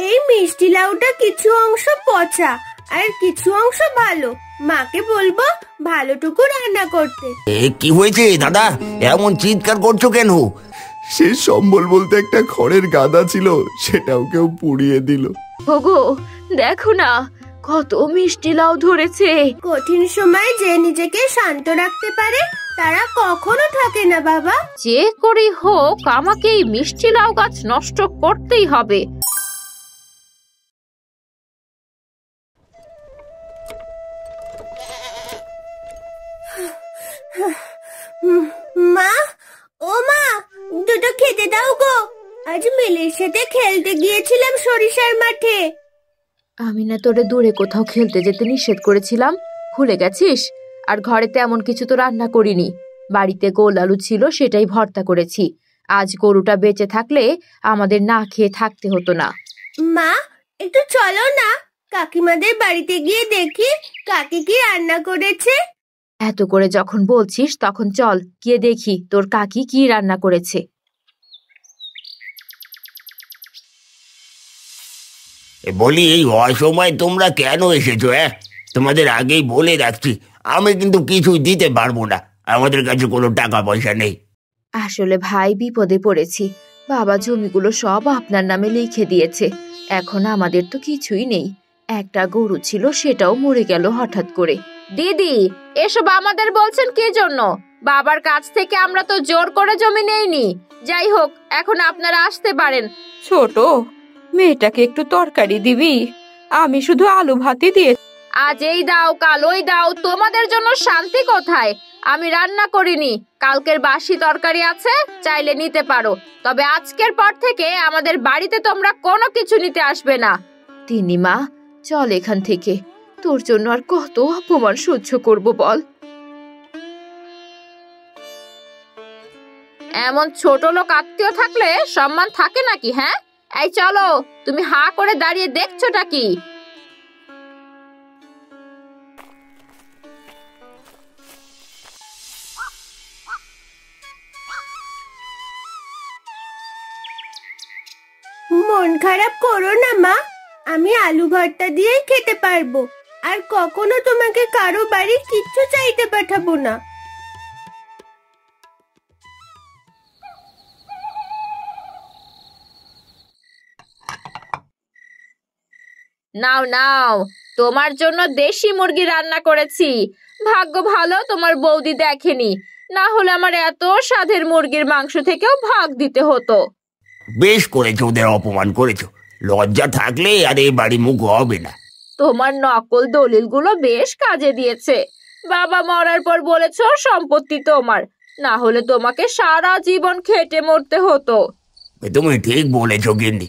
এই মিষ্টি লাউটা কিছু অংশ পচা আর কিছু অংশ ভালো। মাকে বলবো ভালোটুকু রান্না করতে। কি হয়েছে দাদা, এমন চিৎকার করছো কেন? শেষ সম্বল বলতে একটা খড়ের গাদা ছিল, সেটাও কেউ পুড়িয়ে দিল। ওগো দেখো না, কত মিষ্টি লাউ ধরেছে। কঠিন সময় যে নিজেকে শান্ত রাখতে পারে তারা কখনো ঠকে না বাবা। যে করেই হোক আমাকে এই মিষ্টি লাউ গাছ নষ্ট করতেই হবে। মা, ও মা, দুটো খেতে দাও গো। আজ মিলের সাথে খেলতে গিয়েছিলাম সরিষার মাঠে। আমি না তোরে দূরে কোথাও খেলতে যেতে নিষেধ করেছিলাম, ভুলে গেছিস? আর ঘরে তেমন কিছু তো রান্না করিনি, বাড়িতে গোল আলু ছিল সেটাই ভর্তা করেছি। আজ গরুটা বেঁচে থাকলে আমাদের না খেয়ে থাকতে হতো না। মা, একটু চলো না, কাকিমাদের বাড়িতে গিয়ে দেখি কাকি কি রান্না করেছে। এত করে যখন বলছিস তখন চল গিয়ে দেখি তোর কাকি কি রান্না করেছে। বলি, এই অসময় তোমরা কেন এসেছো? তোমাদের আগেই বলে রাখছি, আমি কিন্তু কিছুই দিতে পারবো না, আমাদের কাছে কোনো টাকা পয়সা নেই। আসলে ভাই বিপদে পড়েছি, বাবা জমিগুলো সব আপনার নামে লিখে দিয়েছে, এখন আমাদের তো কিছুই নেই। একটা গরু ছিল সেটাও মরে গেল হঠাৎ করে। দিদি, এসব আমাদের বলছেন কি জন্য? বাবার কাছ থেকে আমরা তো জোর করে জমি নেইনি। যাই হোক, এখন আপনারা আসতে পারেন। ছোট মেয়েটাকে একটু তরকারি দিবি? আমি শুধু আলু ভাতই দিয়ে। আজ এই দাও কাল ওই দাও, তোমাদের জন্য শান্তি কোথায়? আমি রান্না করিনি, কালকের বাসি তরকারি আছে, চাইলে নিতে পারো, তবে আজকের পর থেকে আমাদের বাড়িতে তোমরা কোনো কিছু নিতে আসবে না। তিনি মা, চল এখান থেকে, তোর জন্য আর কত অপমান সহ্য করব বল। এমন ছোট লোক আত্মীয় থাকলে সম্মান থাকে নাকি? হ্যাঁ, এই চলো, তুমি হা করে দাঁড়িয়ে দেখছোটা কি? মন খারাপ করো না মা, আমি আলু ভর্তা দিয়েই খেতে পারবো, আর কখনো তোমাকে কারো বাড়ি কিচ্ছু চাইতে পাঠাবো না। নাও নাও, তোমার জন্য দেশি মুরগি রান্না করেছি। ভাগ্য ভালো তোমার বৌদি দেখেনি, না হলে আমার এত স্বাদের মুরগির মাংস থেকেও ভাগ দিতে হতো। বেশ করেছো, ওদের অপমান করেছো, লজ্জা থাকলে আর এই বাড়ি মুখ হবে না। তোমার নকল দলিলগুলো বেশ কাজে দিয়েছে। বাবা মরার পর বলেছো সম্পত্তি তোমার, না হলে তোমাকে সারা জীবন খেটে মরতে হতো। তুমি ঠিক বলেছো গিন্নি,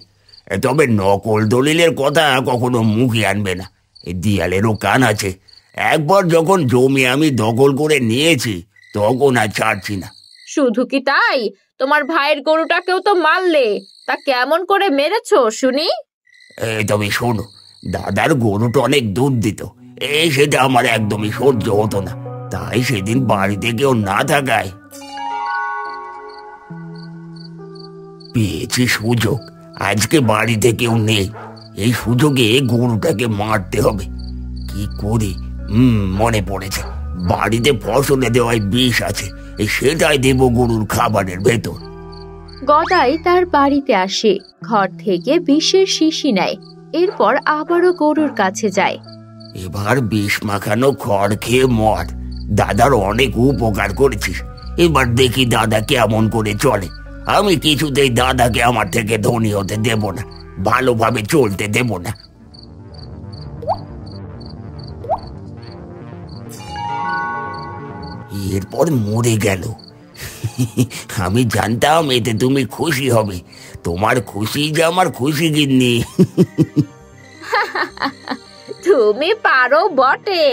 তবে নকল দলিলের কথা কখনো মুখে আনবে না, এই দিয়ালেরও কান আছে। একবার যখন জমি আমি দখল করে নিয়েছি তখন আর ছাড়ছি না। শুধু কি তাই, তোমার ভাইয়ের গরুটাকেও তো মারলে, তা কেমন করে মেরেছো শুনি? তবে শোনো, দাদার গরুটা অনেক দুধ দিত, সেটা আমার একদমই সহ্য হতো না, তাই সেদিন বাড়িতে কেউ না থাকায় পেয়েছি সুযোগ। আজকে বাড়িতে কেউ নেই, এই সুযোগে গরুটাকে মারতে হবে। কি করি? মনে পড়েছে, বাড়িতে ফসলে দেওয়ায় বিষ আছে, সেটাই দেব গরুর খাবারের ভেতর। গদাই তার বাড়িতে আসে, ঘর থেকে বিষের শিশি নেয়, এরপর আবারও গরুর কাছে যায়। এবার বিষ মাখানো খড় খেয়ে মর, দাদার অনেক উপকার করেছিস, এবার দেখি দাদা কেমন করে চলে। আমি কিছুতেই দাদাকে আমার থেকে ধনী হতে দেব না, ভালোভাবে চলতে দেব না। এরপর মরে গেল। আমি জানতাম এতে তুমি খুশি হবে, তোমার খুশি যে আমার খুশি গিন্নি। তুমি পারো বটে।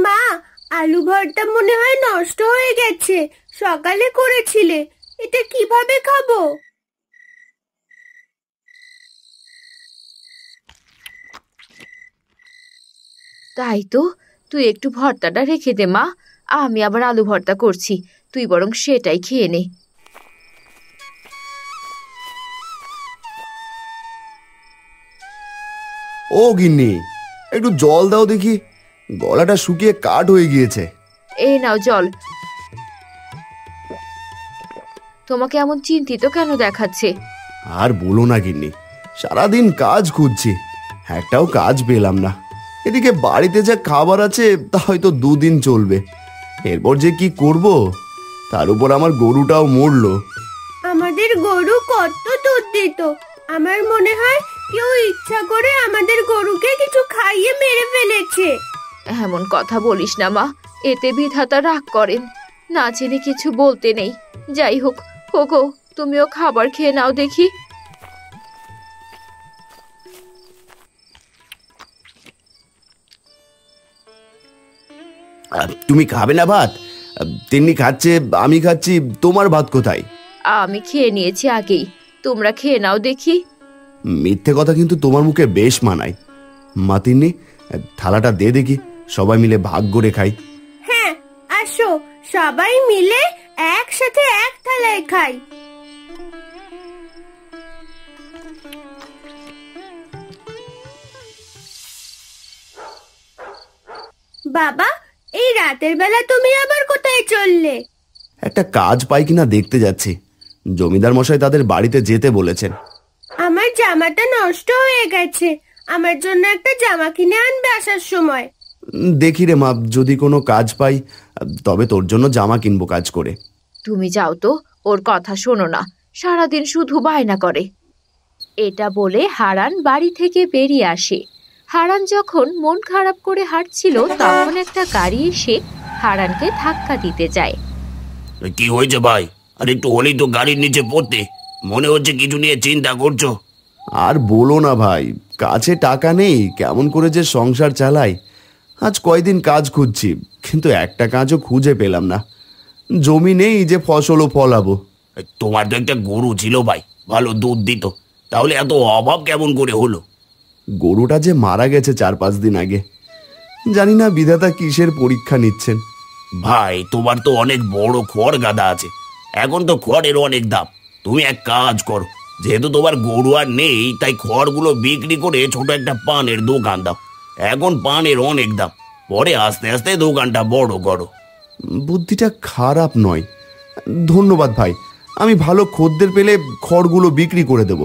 মা, আলু ভর্তা মনে হয় নষ্ট হয়ে গেছে, সকালে করেছিলে, এটা কিভাবে খাবো? তাই তো, তুই একটু ভর্তাটা রেখে দে মা, আমি আবার আলু ভর্তা করছি, তুই বরং সেটাই খেয়ে নে। ও গিন্নি, একটু জল দাও দেখি, গলাটা শুকিয়ে কাঠ হয়ে গিয়েছে। এই নাও জল। তোমাকে এমন চিন্তিত কেন দেখাচ্ছে? আর বলো না গিন্নি, সারাদিন কাজ খুঁজছি, একটাও কাজ পেলাম না। এদিকে বাড়িতে যা খাবার আছে তা হয়তো 2 দিন চলবে, এরপর যে কি করব, তার উপর আমার গরুটাও মরলো। আমাদের গরু কত দুধ দিত, আমার মনে হয় কেউ ইচ্ছা করে আমাদের গরুকে কিছু খাইয়ে মেরে ফেলেছে। এমন কথা বলিস না মা, এতে বিধাতা রাগ করেন। না জেনে কিছু বলতে নেই। যাই হোক, ওগো তুমিও খাবার খেয়ে নাও দেখি। তুমি খাবে না ভাত? তিন্নি খাচ্ছে, আমি খাচ্ছি, তোমার ভাত কোথায়? আমি খেয়ে নিয়েছি আগেই, তোমরা খেয়ে নাও দেখি। মিথ্যে কথা কিন্তু তোমার মুখে বেশ মানায়। মা তিন্নি, থালাটা দে দেখি, সবাই মিলে ভাগ করে খাই। হ্যাঁ, আসো সবাই মিলে একসাথে এক থালায় খাই। বাবা, এই রাতের বেলা তুমি আবার কোথায় চললে? একটা কাজ পাই কিনা দেখতে যাচ্ছি। জমিদার মশাই তাদের বাড়িতে যেতে বলেছেন। আমার জামাটা নষ্ট হয়ে গেছে, আমার জন্য একটা জামা কিনে আনবে আসার সময়। দেখি রে মা, যদি কোনো কাজ পাই তবে তোর জন্য জামা কিনবো কাজ করে। তুমি যাও তো, ওর কথা শোনো না, সারাদিন শুধু বায়না করে। এটা বলে হারান বাড়ি থেকে বেরিয়ে আসে। হারান যখন মন খারাপ করে হাঁটছিল, তখন একটা গাড়ি এসে হারানকে ধাক্কা দিতে যায়। কি হয়েছে ভাই? আর একটু হলেই তো গাড়ির নিচে পড়তে, মনে হচ্ছে কিছু নিয়ে চিন্তা করছো। আর বলো না ভাই, কাছে টাকা নেই, কেমন করে যে সংসার চালাই। আজ কয়দিন কাজ খুঁজছি, কিন্তু একটা কাজও খুঁজে পেলাম না। জমি নেই যে ফসলও ফলাবো। তোমার তো একটা গরু ছিল ভাই, ভালো দুধ দিত, তাহলে এত অভাব কেমন করে হলো? গরুটা যে মারা গেছে 4-5 দিন আগে। জানি না বিধাতা কিসের পরীক্ষা নিচ্ছেন। ভাই, তোমার তো অনেক বড় খড় গাদা আছে, এখন তো খড়ের অনেক দাম। তুমি এক কাজ করো, যেহেতু তোমার গরু আর নেই, তাই খড়গুলো বিক্রি করে ছোট একটা পানের দোকান দাও। এখন পানের অনেক দাম, পরে আস্তে আস্তে দোকানটা বড় করো। বুদ্ধিটা খারাপ নয়। ধন্যবাদ ভাই, আমি ভালো খদ্দের পেলে খড়গুলো বিক্রি করে দেব।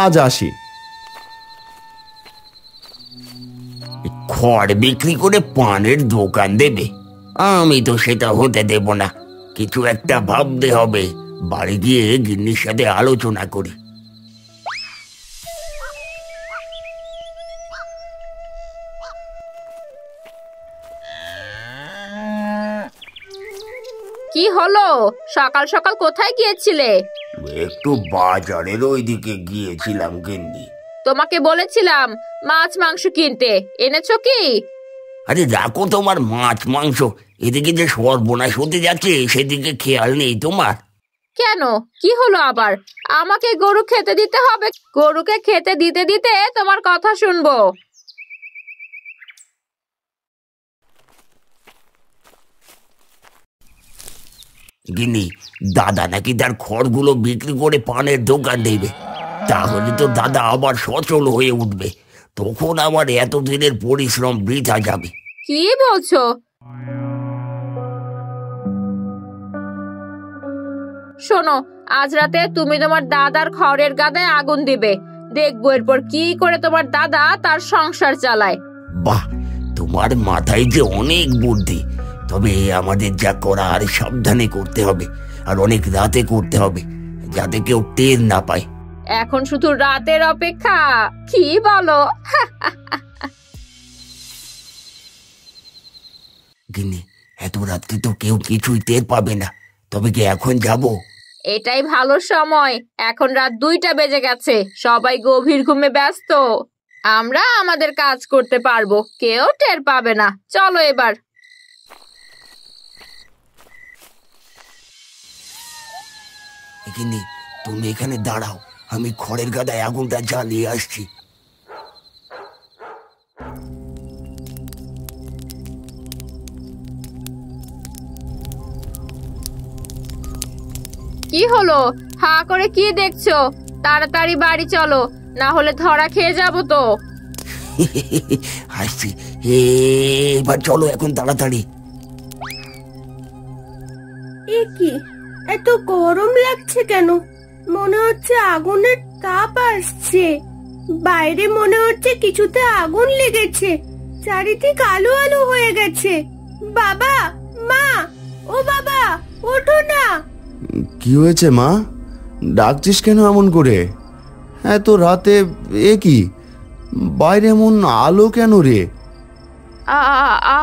আজ আসি। খড় বিক্রি করে পানের দোকান দেবে? আমি তো সেটা হতে দেব না। কিছু একটা ভাবতে হবে, বাড়ি গিয়ে গিন্নির সাথে আলোচনা করি। কি হলো, সকাল সকাল কোথায় গিয়েছিলে? একটু বাজারের ওইদিকে গিয়েছিলাম গিন্নি। তোমাকে বলেছিলাম মাছ মাংস কিনতে, এনেছো কি? আরে রাখো তোমার মাছ মাংস, এদিকে যে সর্বনাশ হতে যাচ্ছে সেদিকে খেয়াল নেই তোমার? কেন, কি হলো আবার? আমাকে গরু খেতে দিতে হবে, গরুকে খেতে দিতে দিতে তোমার কথা শুনবো। গিন্নি, দাদা নাকি তার খড়গুলো বিক্রি করে পানের দোকান দেবে। তাহলে তো দাদা আবার সচল হয়ে উঠবে, তখন আমার এতদিনের পরিশ্রম বৃথা যাবে। কি বলছো? শোনো, আজ রাতে তুমি তোমার দাদার খড়ের গাদায় আগুন দিবে, দেখবো এরপর কি করে তোমার দাদা তার সংসার চালায়। বাহ, তোমার মাথায় যে অনেক বুদ্ধি। তবে আমাদের যা করার সাবধানে করতে হবে, আর অনেক রাতে করতে হবে, যাতে কেউ টের না পায়। এখন শুধু রাতের অপেক্ষা, কি বলো? গিন্নি, এত রাত্রে তো কেউ কিছুই টের পাবে না, তবে কি এখন যাব? এটাই ভালো সময়, এখন রাত 2টা বেজে গেছে, সবাই গভীর ঘুমে ব্যস্ত। আমরা আমাদের কাজ করতে পারবো, কেউ টের পাবে না। চলো এবার। গিন্নি, তুমি এখানে দাঁড়াও, আমি খড়ের গাদায় আগুনটা জ্বালিয়ে আসছি। কি হলো? হা করে কি দেখছো? তাড়াতাড়ি বাড়ি চলো, না হলে ধরা খেয়ে যাবো তো। হাসছি, এবার চলো এখন তাড়াতাড়ি। এ কি, এত গরম লাগছে কেন? মনে হচ্ছে আগুনের তাপ আসছে। বাইরে মনে হচ্ছে কিছুতে আগুন লেগেছে। চারিদিক আলো আলো হয়ে গেছে। বাবা, মা, ও বাবা, ওঠো না। কি হয়েছে মা? ডাকছিস কেন এমন করে? এত রাতে এ কি? বাইরে এমন আলো কেন রে?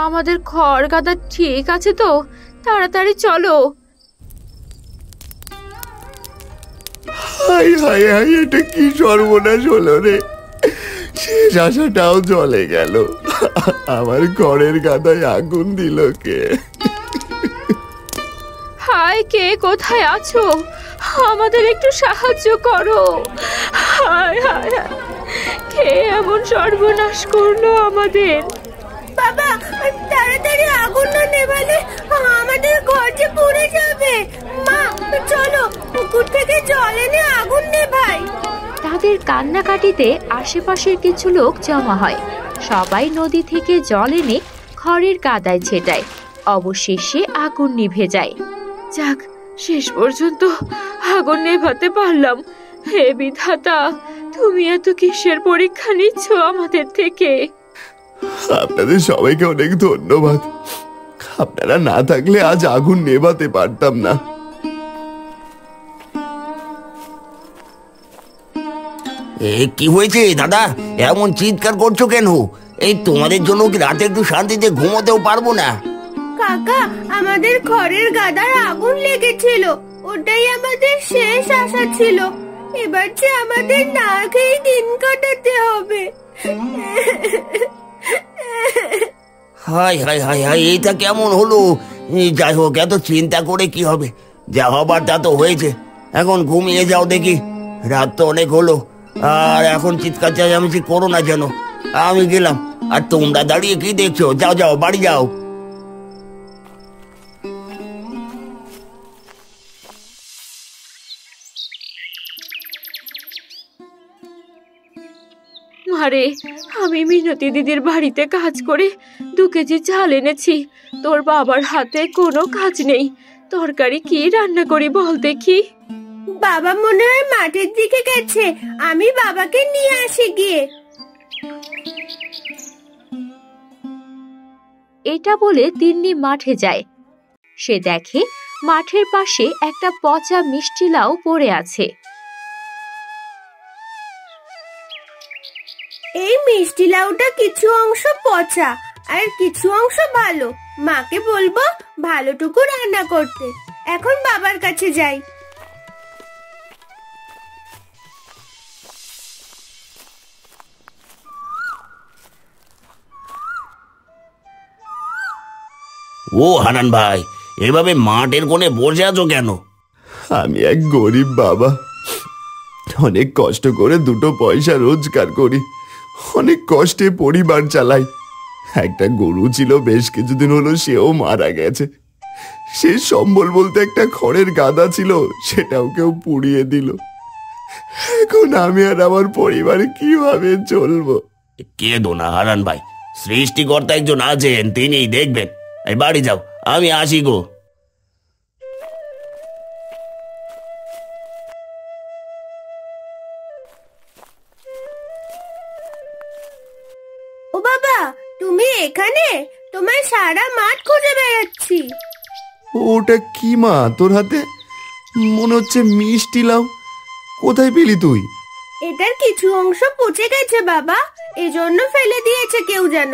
আমাদের খড় গাদা ঠিক আছে তো? তাড়াতাড়ি চলো। হাই হাই হাই, এটা কি সর্বনাশ হলো রে! শেষ আশাটাও জ্বলে গেল। আমার ঘরের গাদায় আগুন দিল কে? হাই, কে কোথায় আছো? আমাদের একটু সাহায্য করো। হায় হায় হায়, কে এমন সর্বনাশ করলো আমাদের? বাবা, তাড়াতাড়ি আগুন না নেভালে আমাদের ঘর যে পুড়ে যাবে। মা, চলো পুকুর থেকে জল এনে আগুন নেভাই। তাদের কান্নাকাটিতে আশেপাশের কিছু লোক জমা হয়। সবাই নদী থেকে জল এনে খড়ের গাদায় ছেটায়। অবশেষে আগুন নিভে যায়। যাক, শেষ পর্যন্ত আগুন নেভাতে পারলাম। হে বিধাতা, তুমি এত কিসের পরীক্ষা নিচ্ছ আমাদের থেকে? আপনাদের সবাইকে অনেক ধন্যবাদ। আপনারা না থাকলে আজ আগুন নেভাতে পারতাম না। কি হয়েছে দাদা, এমন চিৎকার করছো কেন? এই তোমাদের জন্য কি রাতে একটু শান্তিতে ঘুমোতেও পারবো না? কাকা, আমাদের ঘরের গাদার আগুন লেগেছিল। ওটাই আমাদের শেষ আশা ছিল। এবার যে আমাদের না খেয়ে দিন কাটাতে হবে। হাই হাই হাই হাই, এইটা কেমন হলো? যাই হোক, এত চিন্তা করে কি হবে? যা হবার তা তো হয়েছে। এখন ঘুমিয়ে যাও দেখি, রাত তো অনেক হলো। আর এখন চিৎকার চেঁচামেচি করো না যেন। আমি গেলাম। আর তোমরা দাঁড়িয়ে কি দেখছো? যাও যাও, বাড়ি যাও। মারে, আমি মিনতি দিদির বাড়িতে কাজ করে 2 কেজি চাল এনেছি। তোর বাবার হাতে কোনো কাজ নেই। তরকারি কি রান্না করি বল দেখি? বাবা মনে হয় মাঠের দিকে গেছে। আমি বাবাকে নিয়ে আসি গিয়ে। এটা বলে তিন্নি মাঠে যায়। সে দেখে মাঠের পাশে একটা পচা মিষ্টি লাউ পড়ে আছে। এই মিষ্টি লাউটা কিছু অংশ পচা আর কিছু অংশ ভালো। মাকে বলবো ভালোটুকু রান্না করতে। এখন বাবার কাছে যাই। ও হানান ভাই, এভাবে মাঠের কোণে বসে আছো কেন? আমি এক গরিব বাবা। অনেক কষ্ট করে 2 পয়সা রোজগার করি। অনেক কষ্টে পরিবার চালাই। একটা গরু ছিল, বেশ কিছুদিন হলো সেও মারা গেছে। শেষ সম্বল বলতে একটা খড়ের গাদা ছিল, সেটাও কেউ পুড়িয়ে দিল। এখন আমি আর আমার পরিবার কিভাবে চলবো? কেঁদো না হারান ভাই, সৃষ্টিকর্তা একজন আছেন, তিনিই দেখবেন। এই বাড়ি যাও, আমি আসি গো। ও বাবা, তুমি এখানে? তোমার সারা মাঠ খুঁজে বেড়াচ্ছি। ওটা কি মা তোর হাতে? মনে হচ্ছে মিষ্টি লাউ। কোথায় পেলি তুই? এটার কিছু অংশ পচে গেছে বাবা, এজন্য ফেলে দিয়েছে কেউ যেন।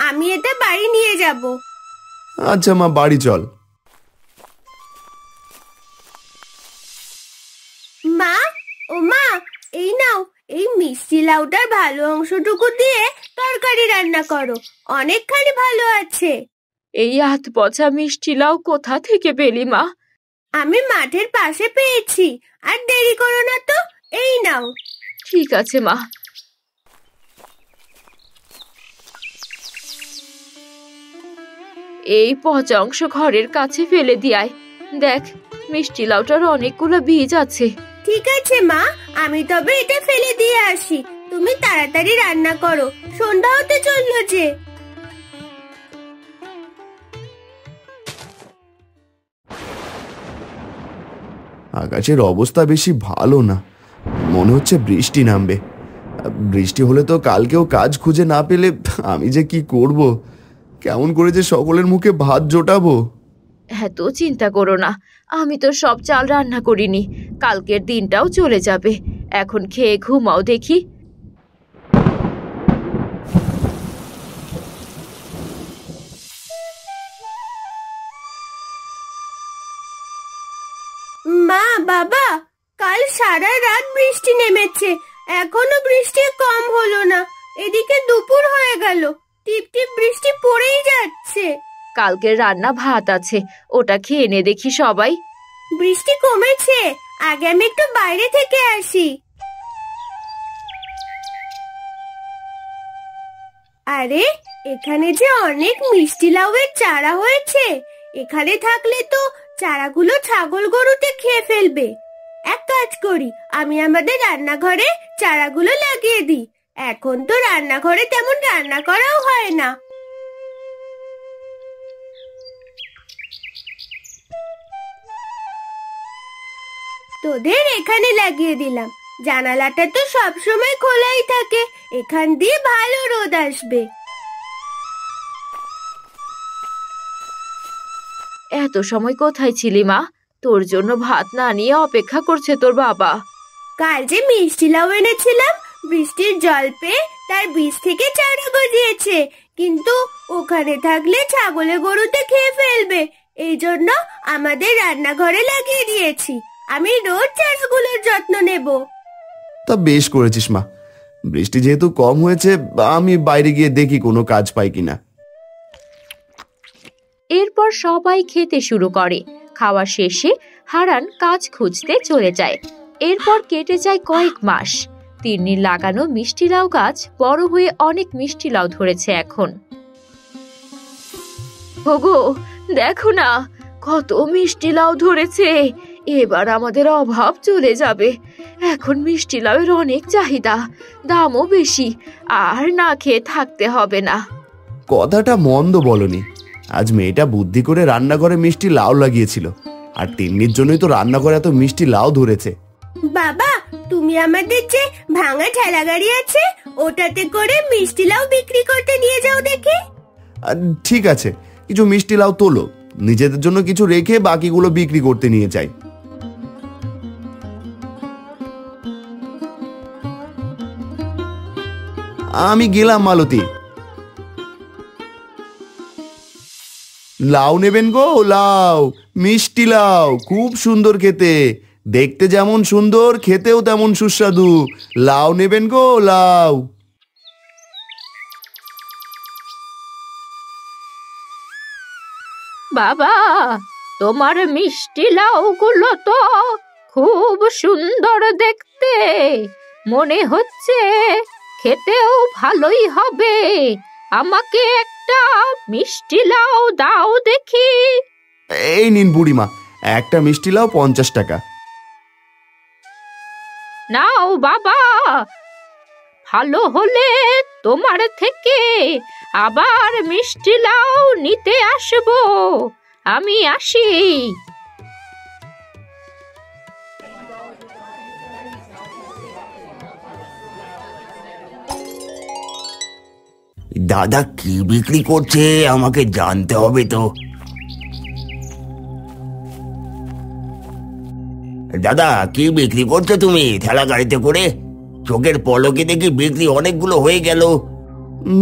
আমি এটা বাড়ি নিয়ে যাব। আচ্ছা মা, বাড়ি চল। মা, ও মা, এই নাও, এই মিষ্টি লাউটার ভালো অংশটুকু দিয়ে তরকারি রান্না করো। অনেকখানি ভালো আছে। এই আধ পচা মিষ্টি লাউ কোথা থেকে পেলি মা? আমি মাঠের পাশে পেয়েছি। আর দেরি করো না তো, এই নাও। ঠিক আছে মা। এই পচা অংশ ঘরের কাছে ফেলে দিয়ায়। দেখ, মিষ্টি লাউটার অনেকগুলো বীজ আছে। ঠিক আছে মা, আমি তবে এটা ফেলে দিয়ে আসি। তুমি তাড়াতাড়ি রান্না করো, সন্ধ্যা হতে চললো যে। আকাশের অবস্থা বেশি ভালো না, মনে হচ্ছে বৃষ্টি নামবে। বৃষ্টি হলে তো কালকেও কাজ খুঁজে না পেলে আমি যে কি করব, কেমন করে যে সকলের মুখে ভাত জোটাবো। এত চিন্তা করো না, আমি তো সব চাল রান্না করিনি, কালকের দিনটাও চলে যাবে। এখন খেয়ে ঘুমাও দেখি। মা বাবা, কাল সারা রাত বৃষ্টি নেমেছে, এখনো বৃষ্টি কম হলো না। এদিকে দুপুর হয়ে গেল, টিপ টিপ বৃষ্টি পড়েই যাচ্ছে। কালকের রান্না ভাত আছে, ওটা খেয়ে নে দেখি সবাই। বৃষ্টি কমেছে, আগে আমি একটু বাইরে থেকে আসি। আরে, এখানে যে অনেক মিষ্টি লাউয়ের চারা হয়েছে। এখানে থাকলে তো চারাগুলো ছাগল গরুতে খেয়ে ফেলবে। এক কাজ করি, আমি আমাদের রান্নাঘরে চারাগুলো লাগিয়ে দিই। এখন তো রান্নাঘরে তেমন রান্না করাও হয় না। তোদের এখানে লাগিয়ে দিলাম, জানালাটা তো সবসময় খোলাই থাকে, এখান দিয়ে ভালো রোদ আসবে। এত সময় কোথায় ছিলি মা? তোর জন্য ভাত না নিয়ে অপেক্ষা করছে তোর বাবা। কাল যে মিষ্টি লাউ এনেছিলাম, বৃষ্টির জল পেয়ে তার বীজ থেকে চারা গজিয়েছে, কিন্তু ওখানে থাকলে ছাগলে গরুতে খেয়ে ফেলবে। এই জন্য আমাদের রান্নাঘরে লাগিয়ে দিয়েছি। আমি রোজ চারাগুলোর যত্ন নেব। তা বেশ করেছিস মা, বৃষ্টি যেহেতু কম হয়েছে, আমি বাইরে গিয়ে দেখি কোনো কাজ পাই কিনা। এরপর সবাই খেতে শুরু করে। খাওয়া শেষে হারান কাজ খুঁজতে চলে যায়। এরপর কেটে যায় কয়েক মাস। তিন্নির লাগানো মিষ্টি লাউ গাছ বড় হয়ে অনেক মিষ্টি লাউ ধরেছে এখন। ওগো, দেখো না কত মিষ্টি লাউ ধরেছে, এবার আমাদের অভাব চলে যাবে। এখন মিষ্টি লাউয়ের অনেক চাহিদা, দামও বেশি, আর না খেয়ে থাকতে হবে না। কথাটা মন্দ বলনি, আজ মেয়েটা বুদ্ধি করে রান্নাঘরে মিষ্টি লাউ লাগিয়েছিল, আর তিন্নির জন্যই তো রান্নাঘরে এত মিষ্টি লাউ ধরেছে। বাবা, তুমি আমাদের যে ভাঙা ঠেলা গাড়ি আছে, ওটাতে করে মিষ্টি লাউ বিক্রি করতে নিয়ে যাও দেখি। ঠিক আছে, কিছু মিষ্টি লাউ তোলো, নিজেদের জন্য কিছু রেখে বাকিগুলো বিক্রি করতে নিয়ে যাই। আমি গেলাম মালতী। লাউ নেবেন গো? লাউ, মিষ্টি লাউ, খুব সুন্দর খেতে, দেখতে যেমন সুন্দর খেতেও তেমন সুস্বাদু। লাউ নেবেন গো? লাউ। বাবা, তোমার মিষ্টি লাউগুলো তো খুব সুন্দর দেখতে, মনে হচ্ছে খেতেও ভালোই হবে। আমাকে একটা মিষ্টি লাউ দাও দেখি। এই নিন বুড়িমা, একটা মিষ্টি লাউ 50 টাকা। নাও বাবা, ভালো হলে তোমার থেকে আবার মিষ্টি লাউ নিতে আসবো। আমি আসি। দাদা কি বিক্রি করছে আমাকে জানতে হবে তো। দাদা, কি বিক্রি করছো তুমি ঠেলা গাড়িতে করে? চোখের পলকে দেখি বিক্রি অনেকগুলো হয়ে গেল।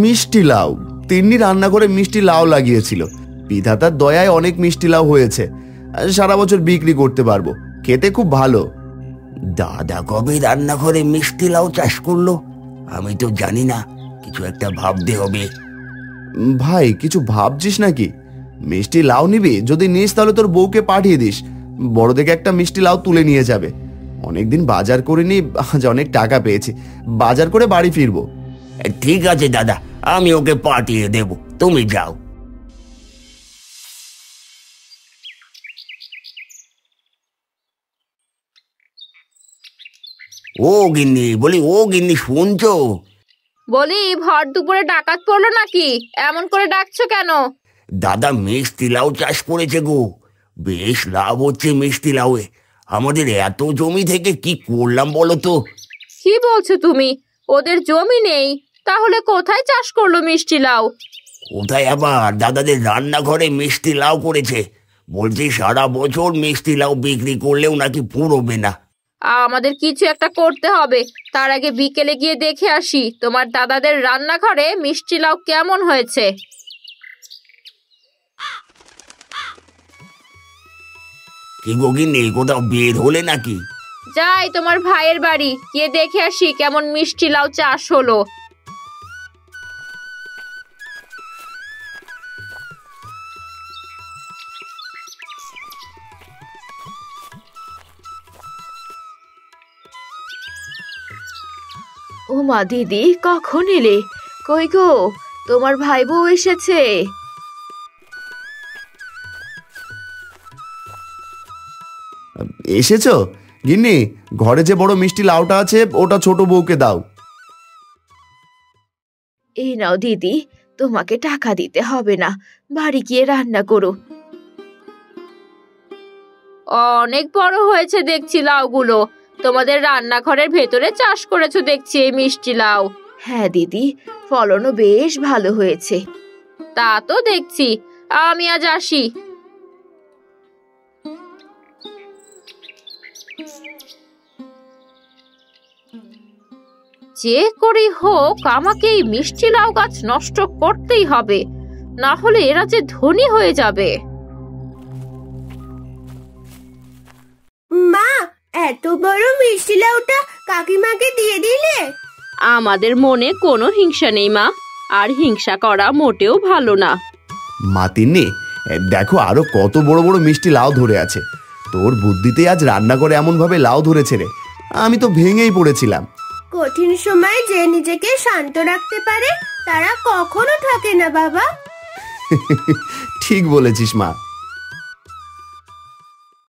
মিষ্টি লাউ, তিন্নি রান্না করে মিষ্টি লাউ লাগিয়েছিল, বিধাতার দয়ায় অনেক মিষ্টি লাউ হয়েছে, সারা বছর বিক্রি করতে পারবো, খেতে খুব ভালো। দাদা কবে রান্না করে মিষ্টি লাউ চাষ করলো? আমি তো জানি না, কিছু একটা ভাবতে হবে। ভাই, কিছু ভাবছিস নাকি? মিষ্টি লাউ নিবি? যদি নিস তাহলে তোর বউকে পাঠিয়ে দিস, বড় দেখে একটা মিষ্টি লাউ তুলে নিয়ে যাবে। অনেকদিন বাজার করিনি, আজ অনেক টাকা পেয়েছি, বাজার করে বাড়ি ফিরবো। ঠিক আছে দাদা, আমি ওকে পাঠিয়ে দেব, তুমি যাও। ও গিন্নি, বলি ও গিন্নি, শুনছো? বলি ভর দুপুরে ডাকাত পড়লো নাকি? এমন করে ডাকছো কেন? দাদা মিষ্টি লাউ চাষ করেছে গো, বেশ লাভ হচ্ছে মিষ্টি লাউয়ে। আমাদের এত জমি থেকে কি করলাম বলো তো? কি বলছো তুমি? ওদের জমি নেই, তাহলে কোথায় চাষ করলো মিষ্টি লাউ? কোথায় আবার, দাদাদের রান্নাঘরে মিষ্টি লাউ করেছে। বলছি সারা বছর মিষ্টি লাউ বিক্রি করলেও নাকি পুরোবে না। আমাদের কিছু একটা করতে হবে। তার আগে বিকেলে গিয়ে দেখে আসি তোমার দাদাদের রান্নাঘরে মিষ্টি লাউ কেমন হয়েছে। কি গো গিন্নি, কোথাও বের হলে নাকি? যাই তোমার ভাইয়ের বাড়ি, গিয়ে দেখে আসি কেমন মিষ্টি লাউ চাষ হলো। ও মা, দিদি কখন এলে? কই গো, তোমার ভাই বউ এসেছে? এসেছো? গিন্নি, ঘরে যে বড় মিষ্টি লাউটা আছে ওটা ছোট বউকে দাও। এই নাও দিদি, তোমাকে টাকা দিতে হবে না, বাড়ি গিয়ে রান্না করো। অনেক বড় হয়েছে দেখছি লাউগুলো। তোমাদের রান্নাঘরের ভেতরে চাষ করেছো দেখছি এই মিষ্টি লাউ। হ্যাঁ দিদি, ফলনও বেশ ভালো হয়েছে। তা তো দেখছি, আমি আজ আসি। যে করেই হোক আমাকে এই মিষ্টি লাউ গাছ নষ্ট করতেই হবে, না হলে এরা যে ধনী হয়ে যাবে। মা, এত বড় মিষ্টি লাউটা কাকিমাকে দিয়ে দিলে? আমাদের মনে কোনো হিংসা নেই মা, আর হিংসা করা মোটেও ভালো না। মা তিন্নি, দেখো আরো কত বড় বড় মিষ্টি লাউ ধরে আছে। তোর বুদ্ধিতে আজ রান্না করে এমন ভাবে লাউ ধরেছে রে, আমি তো ভেঙেই পড়েছিলাম। কঠিন সময় যে নিজেকে শান্ত রাখতে পারে তারা কখনো ঠকে না বাবা। ঠিক বলেছিস মা।